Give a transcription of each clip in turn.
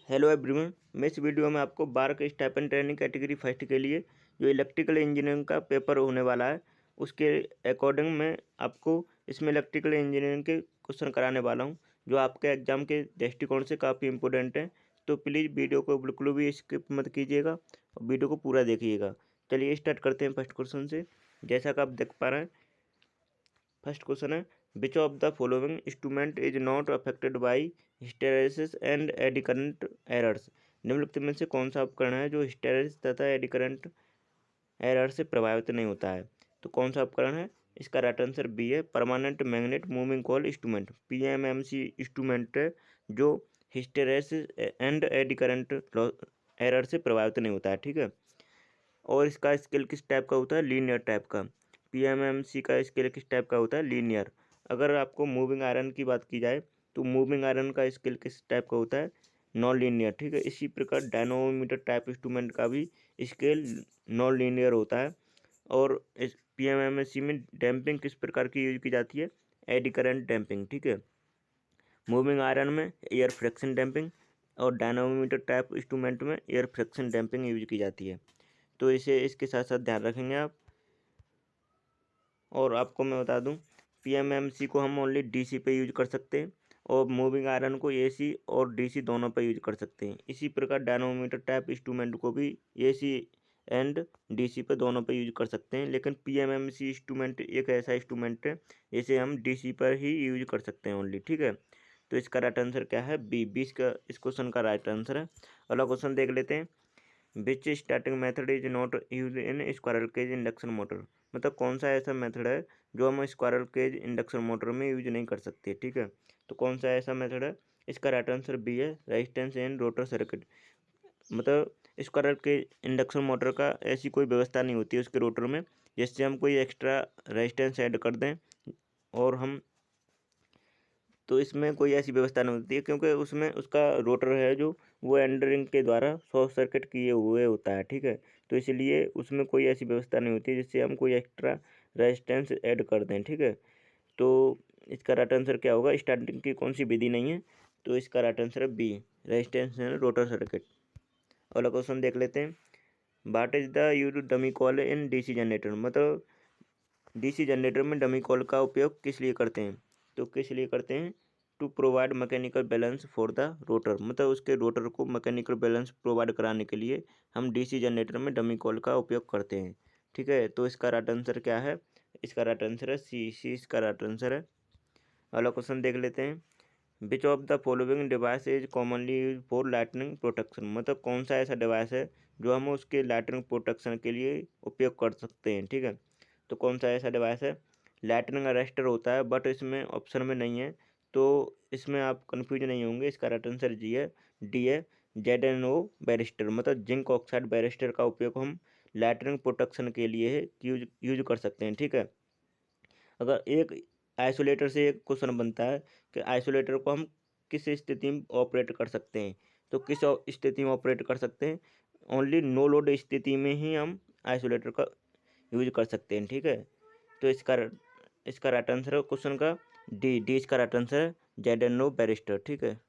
Hello everyone. मैं इस video में आपको बार के स्टाइपेंड ट्रेनिंग कैटेगरी फर्स्ट के लिए जो इलेक्ट्रिकल इंजीनियरिंग का पेपर होने वाला है उसके अकॉर्डिंग मैं आपको इसमें इलेक्ट्रिकल इंजीनियरिंग के क्वेश्चन कराने वाला हूं जो आपके एग्जाम के दृष्टिकोण से काफ़ी इंपॉर्टेंट है। तो प्लीज़ वीडियो को बिल्कुल भी स्किप मत कीजिएगा और वीडियो को पूरा देखिएगा। चलिए स्टार्ट करते हैं फर्स्ट क्वेश्चन से। जैसा कि आप देख पा रहे हैं, फर्स्ट क्वेश्चन है which of the following instrument is not affected by hysteresis and eddy current errors. निम्नलिखित में से कौन सा उपकरण है जो हिस्टेरेसिस तथा एडी करंट एरर से प्रभावित नहीं होता है। तो कौन सा उपकरण है? इसका राइट आंसर बी है, permanent magnet moving coil instrument, PMMC instrument है जो hysteresis and eddy current error से प्रभावित नहीं होता है। ठीक है। और इसका स्केल किस टाइप का होता है? लीनियर टाइप का। पीएमएमसी का स्केल किस टाइप का होता है? लीनियर। अगर आपको मूविंग आयरन की बात की जाए तो मूविंग आयरन का स्केल किस टाइप का होता है? Non linear. ठीक है। इसी प्रकार डायनोमीटर टाइप इंस्ट्रूमेंट का भी स्केल नॉन लीनियर होता है। और इस पीएमएमसी में डैम्पिंग किस प्रकार की यूज की जाती है? Eddy current damping. ठीक है। मूविंग आयरन में एयर फ्रिक्शन डैम्पिंग और डायनोमीटर टाइप इंस्ट्रूमेंट में एयर फ्रिक्शन डैम्पिंग यूज की जाती है। तो इसे इसके साथ साथ ध्यान रखेंगे आप। और आपको मैं बता दूं, पीएमएमसी को हम ओनली डीसी पे यूज कर सकते हैं और मूविंग आयरन को एसी और डीसी दोनों पे यूज कर सकते हैं। इसी प्रकार डायनोमीटर टाइप इंस्ट्रूमेंट को भी एसी एंड डीसी पे दोनों पे यूज कर सकते हैं। लेकिन पीएमएमसी इंस्ट्रूमेंट एक ऐसा इंस्ट्रूमेंट है जिसे हम डीसी पर ही यूज कर सकते हैं ओनली। ठीक है। तो इसका राइट आंसर क्या है? बी। बीस का इस क्वेश्चन का राइट आंसर है। अगला क्वेश्चन देख लेते हैं। Which starting method is not use in squirrel cage induction motor. मतलब कौन सा ऐसा मेथड है जो हम स्क्वायरल केज इंडक्शन मोटर में यूज नहीं कर सकते। ठीक है। तो कौन सा ऐसा मेथड है? इसका राइट आंसर बी है, रेजिस्टेंस इन रोटर सर्किट। मतलब स्क्वायरल केज इंडक्शन मोटर का ऐसी कोई व्यवस्था नहीं होती है उसके रोटर में जिससे हम कोई एक्स्ट्रा रेजिस्टेंस ऐड कर दें। और हम तो इसमें कोई ऐसी व्यवस्था नहीं होती है क्योंकि उसमें उसका रोटर है जो वो एंड रिंग के द्वारा शॉर्ट सर्किट किए हुए होता है। ठीक है। तो इसलिए उसमें कोई ऐसी व्यवस्था नहीं होती जिससे हम कोई एक्स्ट्रा रेजिस्टेंस ऐड कर दें। ठीक है। तो इसका राइट आंसर क्या होगा? स्टार्टिंग की कौन सी विधि नहीं है? तो इसका राइट आंसर है B, resistance in rotor circuit. अगला क्वेश्चन देख लेते हैं। What is the use dummy coil in DC generator. मतलब डीसी जनरेटर में डमी कॉल का उपयोग किस लिए करते हैं? तो किस लिए करते हैं? To provide mechanical balance for the rotor. मतलब उसके रोटर को मैकेनिकल बैलेंस प्रोवाइड कराने के लिए हम डीसी जनरेटर में डमी कॉल का उपयोग करते हैं। ठीक है। तो इसका राइट आंसर क्या है? इसका राइट आंसर है सी। सी इसका राइट आंसर है। अगला क्वेश्चन देख लेते हैं। Which of the following device is commonly use for lightning protection. मतलब कौन सा ऐसा डिवाइस है जो हम उसके लाइटनिंग प्रोटेक्शन के लिए उपयोग कर सकते हैं। ठीक है। तो कौन सा ऐसा डिवाइस है? लाइटनिंग अरेस्टर होता है बट इसमें ऑप्शन में नहीं है। तो इसमें आप कंफ्यूज नहीं होंगे। इसका राइट आंसर जी है, डी है, ZNO बैरिस्टर। मतलब जिंक ऑक्साइड बैरिस्टर का उपयोग हम लाइटनिंग प्रोटेक्शन के लिए यूज कर सकते हैं। ठीक है। अगर एक आइसोलेटर से एक क्वेश्चन बनता है कि आइसोलेटर को हम किस स्थिति में ऑपरेट कर सकते हैं, तो किस स्थिति में ऑपरेट कर सकते हैं? ओनली नो लोड स्थिति में ही हम आइसोलेटर का यूज कर सकते हैं। ठीक है। तो इसका राइट आंसर है क्वेश्चन का डी। डी इसका राइट आंसर है, ZNO बैरिस्टर। ठीक है।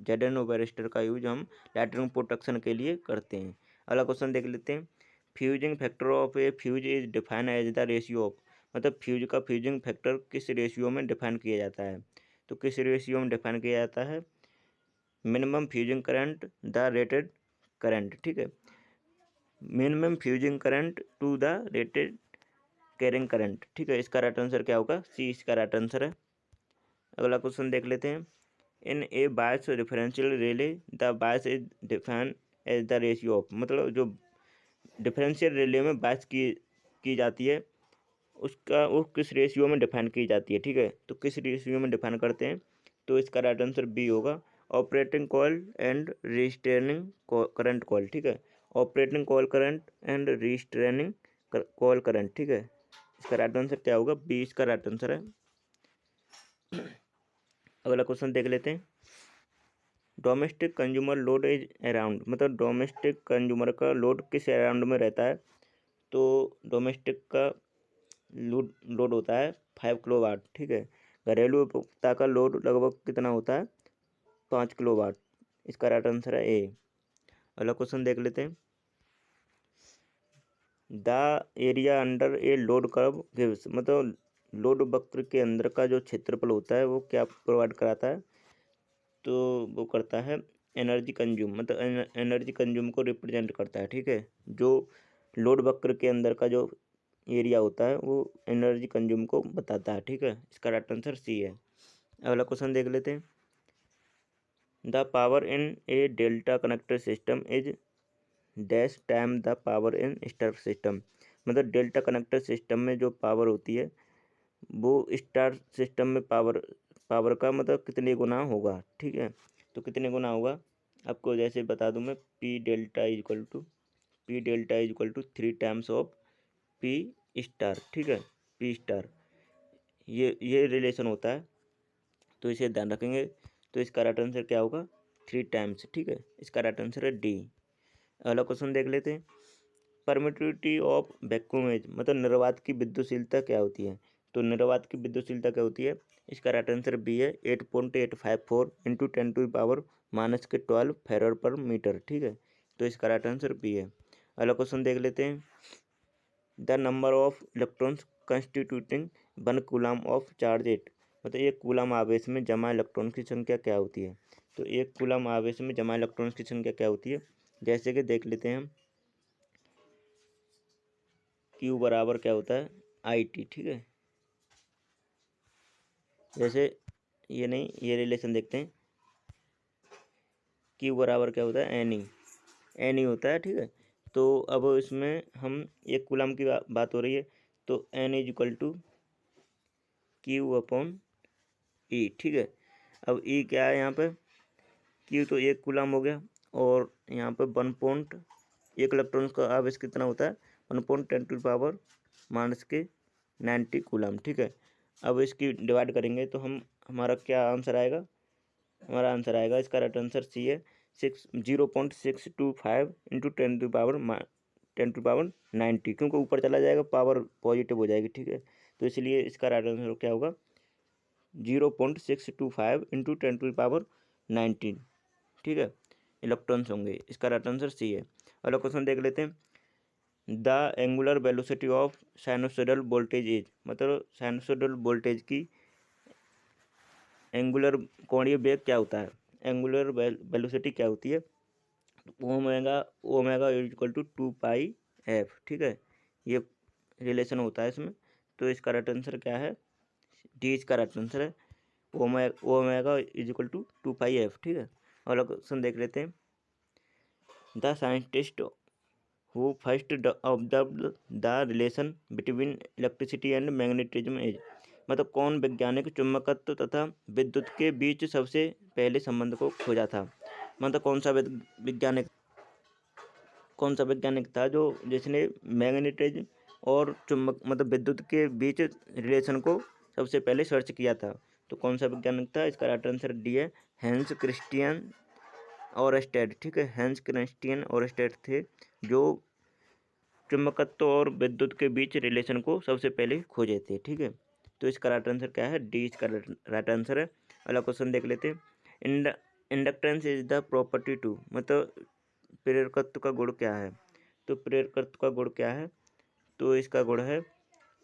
ZNO बैरिस्टर का यूज हम लाइटनिंग प्रोटेक्शन के लिए करते हैं। अगला क्वेश्चन देख लेते हैं। Fusing factor of a fuse is define as the ratio of. मतलब फ्यूज का फ्यूजिंग फैक्टर किस रेशियो में डिफाइन किया जाता है? तो किस रेशियो में डिफाइन किया जाता है? Minimum fusing current the rated current. ठीक है। Minimum fusing current to the rated carrying current. ठीक है। इसका राइट आंसर क्या होगा? सी इसका राइट आंसर है। अगला क्वेश्चन देख लेते हैं। In a bias differential relay the bias is define as the ratio of. मतलब जो डिफरेंशियल रिले में बायस की जाती है उसका वो किस रेशियो में डिफाइन की जाती है। ठीक है। तो किस रेशियो में डिफाइन करते हैं? तो इसका राइट आंसर बी होगा, operating coil and restraining current coil. ठीक है। Operating coil current and restraining coil current. ठीक है। इसका राइट आंसर क्या होगा? बी इसका राइट आंसर है। अगला क्वेश्चन देख लेते हैं। Domestic consumer load is around. मतलब डोमेस्टिक कंज्यूमर का लोड किस अराउंड में रहता है? तो डोमेस्टिक का लोड लोड होता है 5 किलोवाट। ठीक है। घरेलू उपभोक्ता का लोड लगभग कितना होता है? 5 किलोवाट। इसका राइट आंसर है ए। अगला क्वेश्चन देख लेते हैं। The area under a load curve gives, मतलब लोड वक्र के अंदर का जो क्षेत्रफल होता है वो क्या प्रोवाइड कराता है, तो वो करता है एनर्जी कंज्यूम, मतलब एनर्जी कंज्यूम को रिप्रेजेंट करता है। ठीक है, जो लोड वक्र के अंदर का जो एरिया होता है वो एनर्जी कंज्यूम को बताता है। ठीक है, इसका राइट आंसर सी है। अगला क्वेश्चन देख लेते हैं। The power in A delta connector system is dash time the power in star system, मतलब डेल्टा कनेक्टर सिस्टम में जो पावर होती है वो स्टार सिस्टम में पावर पावर का मतलब कितने गुना होगा। ठीक है, तो कितने गुना होगा आपको जैसे बता दूं मैं, P delta is equal to 3 times of P star. ठीक है, पी स्टार, ये रिलेशन होता है, तो इसे ध्यान रखेंगे। तो इसका राइट आंसर क्या होगा, 3 टाइम्स। ठीक है, इसका राइट आंसर है डी। अगला क्वेश्चन देख लेते हैं। परमिटिविटी ऑफ वैक्यूम एज, मतलब निर्वात की विद्युतशीलता क्या होती है, तो निर्वात की विद्युतशीलता क्या होती है, इसका राइट आंसर बी है, 8.854 इंटू 10⁻⁻12 फेरड पर मीटर। ठीक है, तो इसका राइट आंसर बी है। अगला क्वेश्चन देख लेते हैं। The number of electrons constituting 1 coulomb of charge at, मतलब 1 कूलम आवेश में जमा इलेक्ट्रॉन की संख्या क्या होती है, तो 1 कूलम आवेश में जमा इलेक्ट्रॉन की संख्या क्या होती है, जैसे कि देख लेते हैं हम, क्यू बराबर क्या होता है, आई टी। ठीक है, जैसे ये नहीं, ये रिलेशन देखते हैं, क्यू बराबर क्या होता है, एन ई होता है। ठीक है, तो अब इसमें हम 1 कूलम की बात हो रही है, तो N is equal to Q upon E. ठीक है, अब ई क्या है यहाँ पे, क्यू तो 1 कूलम हो गया, और यहाँ पे 1 इलेक्ट्रॉन का आवेश कितना होता है, 1.10⁻⁻90 कूलम। ठीक है, अब इसकी डिवाइड करेंगे तो हमारा क्या आंसर आएगा, हमारा आंसर आएगा, इसका राइट आंसर सी है, 0.625 इंटू 10⁻90, क्योंकि ऊपर चला जाएगा पावर पॉजिटिव हो जाएगी। ठीक है, तो इसलिए इसका राइट आंसर क्या होगा, 0.625 इंटू 10⁻90। ठीक है, इलेक्ट्रॉन्स होंगे, इसका राइट आंसर सी है। अगला क्वेश्चन देख लेते हैं। The angular velocity of sinusoidal voltage is, मतलब साइनोसोइडल वोल्टेज की एंगुलर कोणीय वेग क्या होता है, एंगुलर वेलोसिटी क्या होती है, omega omega equal to 2 pi F. ठीक है, ये रिलेशन होता है इसमें, तो इसका राइट आंसर क्या है, डी इसका राइट आंसर है, omega is equal to 2 pi F. ठीक है, अगला क्वेश्चन देख लेते हैं। The scientist who first observe the relation between electricity and magnetism is, मतलब कौन वैज्ञानिक चुंबकत्व तथा विद्युत के बीच सबसे पहले संबंध को खोजा था, मतलब कौन सा वैज्ञानिक था जो जिसने मैग्नेटिज्म और चुंबक मतलब विद्युत के बीच रिलेशन को सबसे पहले सर्च किया था, तो कौन सा वैज्ञानिक था, इसका राइट आंसर डी है, हैंस क्रिस्टियन ओरस्टेड। ठीक है, हैंस क्रिस्टियन ओरस्टेड थे जो चुंबकत्व और विद्युत के बीच रिलेशन को सबसे पहले खोजे थे। ठीक है, तो इसका राइट आंसर क्या है, डी इसका राइट आंसर है। अगला क्वेश्चन देख लेते हैं। Inductance is the property to, मतलब प्रेरकत्व का गुण क्या है, तो प्रेरकत्व का गुण क्या है, तो इसका गुण है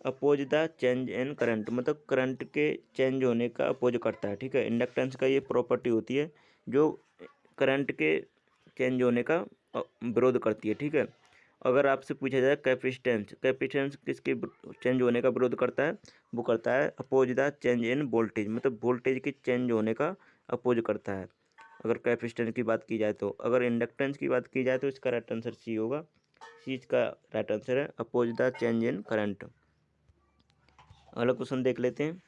oppose the change in current, मतलब करंट के चेंज होने का अपोज करता है। ठीक है, इंडक्टेंस का ये प्रॉपर्टी होती है जो करंट के चेंज होने का विरोध करती है। ठीक है, अगर आपसे पूछा जाए कैपेसिटेंस, कैपेसिटेंस किसके चेंज होने का विरोध करता है, वो करता है oppose the change in voltage, मतलब वोल्टेज के चेंज होने का अपोज करता है, अगर कैपेसिटेंस की बात की जाए तो। अगर इंडक्टेंस की बात की जाए तो इसका राइट आंसर सी होगा, सी इसका राइट आंसर है, oppose the change in current. अगला क्वेश्चन देख लेते हैं।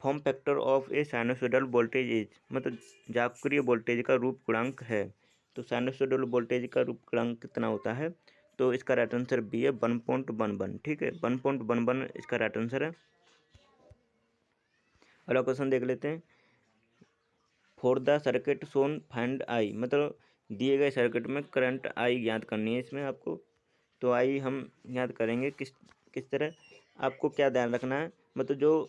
Form factor of a sinusoidal voltage is, मतलब जापक्रिय वोल्टेज का रूप गुणांक है, तो साइनोसॉइडल वोल्टेज का रूप गुणांक कितना होता है, तो इसका राइट आंसर बी है, 1.11। ठीक है, 1.11 इसका राइट आंसर है। अगला क्वेश्चन देख लेते हैं। For the circuit shown find I, मतलब दिए गए सर्किट में करंट आई ज्ञात करनी है इसमें आपको, तो आई हम ज्ञात करेंगे किस किस तरह, आपको क्या ध्यान रखना है, मतलब जो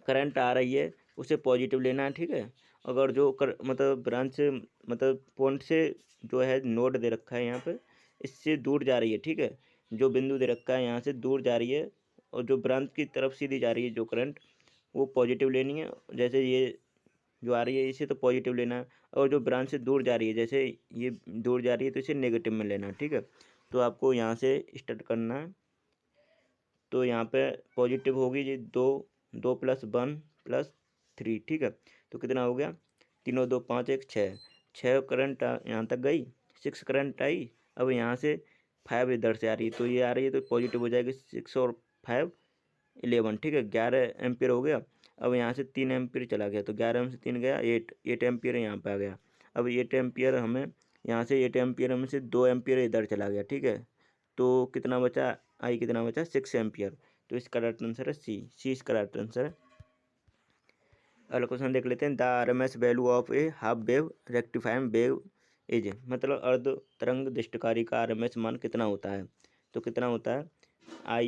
करंट आ रही है उसे पॉजिटिव लेना है। ठीक है, अगर जो मतलब ब्रांच से मतलब पॉइंट से जो है नोड दे रखा है यहाँ पे, इससे दूर जा रही है, ठीक है, जो बिंदु दे रखा है यहाँ से दूर जा रही है, और जो ब्रांच की तरफ सीधी जा रही है जो करंट, वो पॉजिटिव लेनी है। जैसे ये जो आ रही है इसे तो पॉजिटिव लेना है, और जो ब्रांच से दूर जा रही है, जैसे ये दूर जा रही है तो इसे नेगेटिव में लेना है, ठीक है। तो आपको यहाँ से स्टार्ट करना है। तो यहाँ पे पॉजिटिव होगी जी 2, 2+1+3, ठीक है। तो कितना हो गया, 3 और 2 5 1 6, 6 करंट यहाँ तक गई, 6 करंट आई। अब यहाँ से 5 इधर से आ रही है, तो ये आ रही है तो पॉजिटिव हो जाएगी, 6 और 5 11, ठीक है, 11 एम्पियर हो गया। अब यहाँ से 3 एम्पियर चला गया, तो 11 में से 3 गया, 8 एम्पियर यहाँ पे आ गया। अब 8 एम्पियर हमें यहाँ से 8 एम्पियर में से 2 एम्पियर इधर चला गया, ठीक है। तो कितना बचा, आई कितना बचा, 6 एम्पियर। तो इसका राइट आंसर है सी इसका राइट आंसर है। अगला क्वेश्चन देख लेते हैं। The RMS value of A half wave rectifying wave is, मतलब अर्ध तरंग दृष्टिकारी का RMS मान कितना होता है। तो कितना होता है, I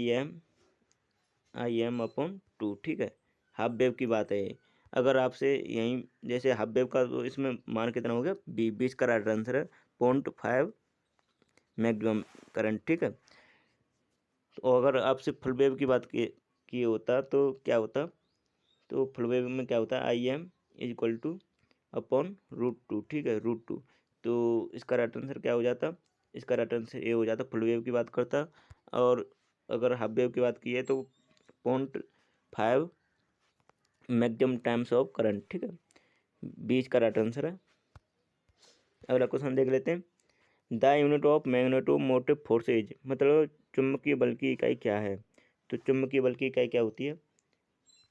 m/2, ठीक है। हाफ वेव की बात है ये। अगर आपसे यहीं जैसे हाफ वेव का, तो इसमें मान कितना हो गया, 20 का राइट आंसर है, 0.5 मैक्सिमम करंट, ठीक है। तो अगर आपसे फुल वेव की बात की होता तो क्या होता, तो फुल वेव में क्या होता है, IM =√2, ठीक है, √2। तो इसका राइट आंसर क्या हो जाता, इसका राइट आंसर ये हो जाता, फुल वेव की बात करता। और अगर हाफ वेव की बात की है तो 0.5 मैक्सिमम टाइम्स ऑफ करंट, ठीक है, 20 का राइट आंसर है। अगला क्वेश्चन देख लेते हैं। The unit of magnetomotive force is, मतलब चुंबकीय बल की इकाई क्या है। तो चुंबकीय बल की इकाई क्या होती है,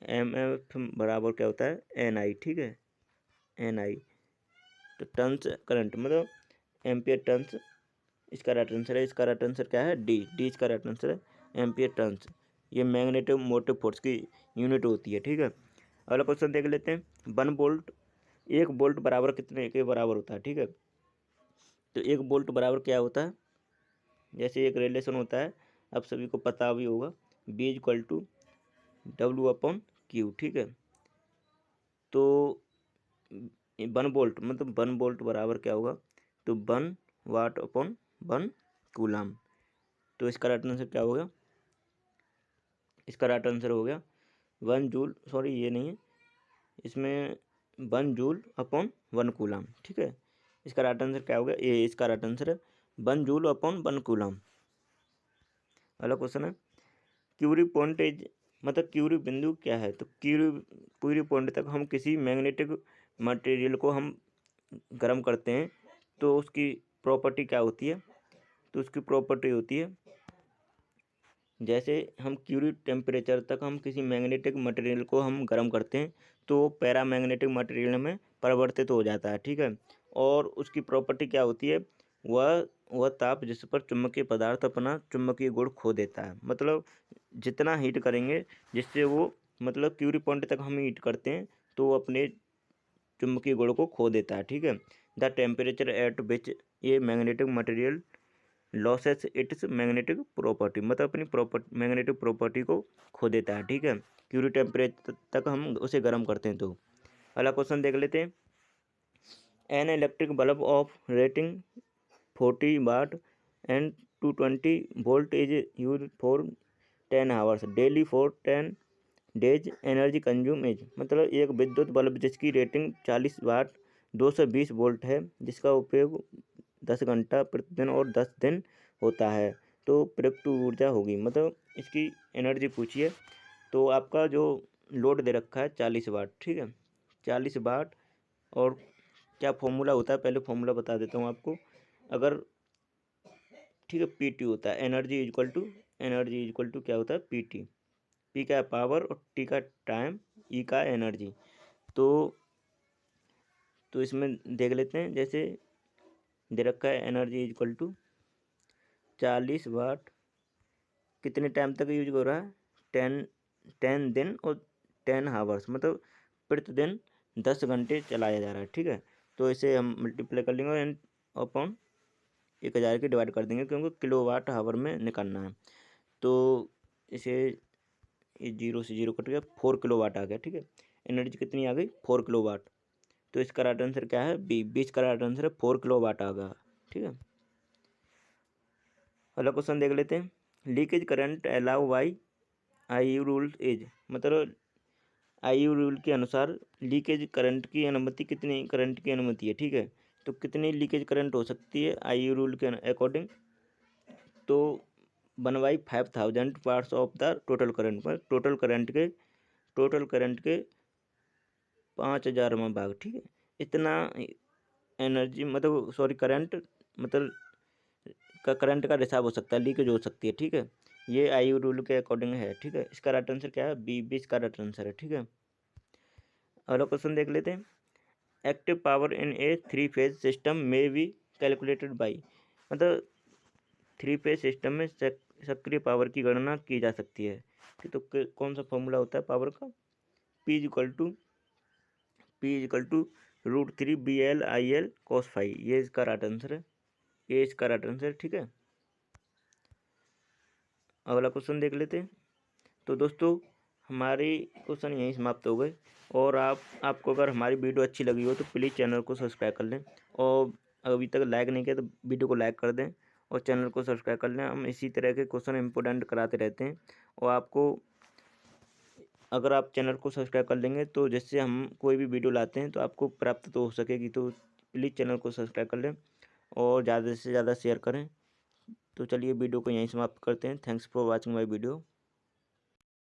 MF बराबर क्या होता है, NI, ठीक है, NI। तो टन्स करंट मतलब एम्पियर टन्स, इसका राइट आंसर है। इसका राइट आंसर क्या है, डी इसका राइट आंसर है, एम्पियर टन्स। ये मैग्नेटोमोटिव फोर्स की यूनिट होती है, ठीक है। अगला क्वेश्चन देख लेते हैं। 1 वोल्ट, 1 वोल्ट बराबर कितने के बराबर होता है, ठीक है। तो 1 वोल्ट बराबर क्या होता है, जैसे एक रिलेशन होता है, आप सभी को पता भी होगा, B = W/Q, ठीक है। तो 1 वोल्ट मतलब 1 वोल्ट बराबर क्या होगा, तो 1 वाट/1 कूलम। तो इसका राइट आंसर क्या होगा, इसका राइट आंसर हो गया 1 जूल, सॉरी ये नहीं है, इसमें 1 जूल/1 कूलम, ठीक है। इसका राइट आंसर क्या होगा, ये इसका राइट आंसर है 1 जूल/1 कूलम। अगला क्वेश्चन है। क्यूरी पॉइंट इज, मतलब क्यूरी बिंदु क्या है। तो क्यूरी पॉइंट तक हम किसी मैग्नेटिक मटेरियल को हम गर्म करते हैं, तो उसकी प्रॉपर्टी क्या होती है। तो उसकी प्रॉपर्टी होती है, जैसे हम क्यूरी टेम्परेचर तक हम किसी मैग्नेटिक मटेरियल को हम गर्म करते हैं, तो वो पैरामैग्नेटिक मटेरियल में परिवर्तित हो जाता है, ठीक है। और उसकी प्रॉपर्टी क्या होती है, वह ताप जिस पर चुंबकीय पदार्थ अपना चुंबकीय गुण खो देता है। मतलब जितना हीट करेंगे, जिससे वो, मतलब क्यूरी पॉइंट तक हम हीट करते हैं तो वो अपने चुंबकीय गुण को खो देता है, ठीक है। द टेम्परेचर एट विच ये magnetic material losses it's magnetic property, मतलब अपनी मैग्नेटिक प्रॉपर्टी को खो देता है, ठीक है। क्यूरी टेम्परेचर तक हम उसे गर्म करते हैं। तो अगला क्वेश्चन देख लेते हैं। An electric bulb of rating 40 watt and 220 volt is use for 10 hours daily for 10 days, energy consume is, मतलब एक विद्युत बल्ब जिसकी रेटिंग 40 वाट 220 वोल्ट है, जिसका उपयोग 10 घंटा प्रतिदिन और 10 दिन होता है, तो प्रयुक्त ऊर्जा होगी, मतलब इसकी एनर्जी पूछिए। तो आपका जो लोड दे रखा है 40 वाट, ठीक है, 40 वाट। और क्या फॉर्मूला होता है, पहले फॉर्मूला बता देता हूँ आपको। अगर, ठीक है, PT होता है, एनर्जी इज इक्वल टू क्या होता है, PT। P का पावर और T का टाइम, E का एनर्जी। तो इसमें देख लेते हैं, जैसे दे रखा है एनर्जी इज इक्वल टू 40 वाट कितने टाइम तक यूज हो रहा है, 10 दिन और 10 आवर्स, मतलब प्रतिदिन 10 घंटे चलाया जा रहा है, ठीक है। तो इसे हम मल्टीप्लाई कर लेंगे एंड अपॉन 1000 के डिवाइड कर देंगे, क्योंकि किलोवाट आवर में निकालना है। तो इसे, ये 0 से 0 कट गया, 4 किलोवाट आ गया, ठीक है। एनर्जी कितनी आ गई, 4 किलोवाट। तो इसका राइट आंसर क्या है? बी। बी इसका राइट आंसर है, 4 किलोवाट आएगा। ठीक है, अगला क्वेश्चन देख लेते हैं। Leakage current allow by IU rule is, मतलब IU रूल के अनुसार लीकेज करंट की अनुमति कितनी करंट की अनुमति है? ठीक है, तो कितनी लीकेज करंट हो सकती है IU रूल के अकॉर्डिंग? तो 1/5000 parts of the total current, पर टोटल करंट के 5000वां भाग। ठीक है, इतना एनर्जी मतलब सॉरी करंट मतलब करंट का रिसाव हो सकता है, लीकेज हो सकती है। ठीक है, ये IU रूल के अकॉर्डिंग है। ठीक है, इसका राइट आंसर क्या है? बी। बी इसका राइट आंसर है। ठीक है, अगला क्वेश्चन देख लेते हैं। Active power in A 3 phase system में बी कैलकुलेटेड बाई, मतलब 3 फेज सिस्टम में सक्रिय पावर की गणना की जा सकती है। तो कौन सा फॉर्मूला होता है पावर का? P equal to √3 BL/IL cos phi, ये इसका राइट आंसर है। ये इसका राइट आंसर है। ठीक है, अगला क्वेश्चन देख लेते हैं। तो दोस्तों हमारे क्वेश्चन यहीं समाप्त हो गए। और आपको अगर हमारी वीडियो अच्छी लगी हो तो प्लीज़ चैनल को सब्सक्राइब कर लें, और अभी तक लाइक नहीं किया तो वीडियो को लाइक कर दें और चैनल को सब्सक्राइब कर लें। हम इसी तरह के क्वेश्चन इंपोर्टेंट कराते रहते हैं, और आपको अगर आप चैनल को सब्सक्राइब कर लेंगे तो जिससे हम कोई भी वीडियो लाते हैं तो आपको प्राप्त तो हो सकेगी। तो प्लीज़ चैनल को सब्सक्राइब कर लें और ज़्यादा से ज़्यादा शेयर करें। तो चलिए वीडियो को यहीं समाप्त करते हैं। Thanks for watching my video.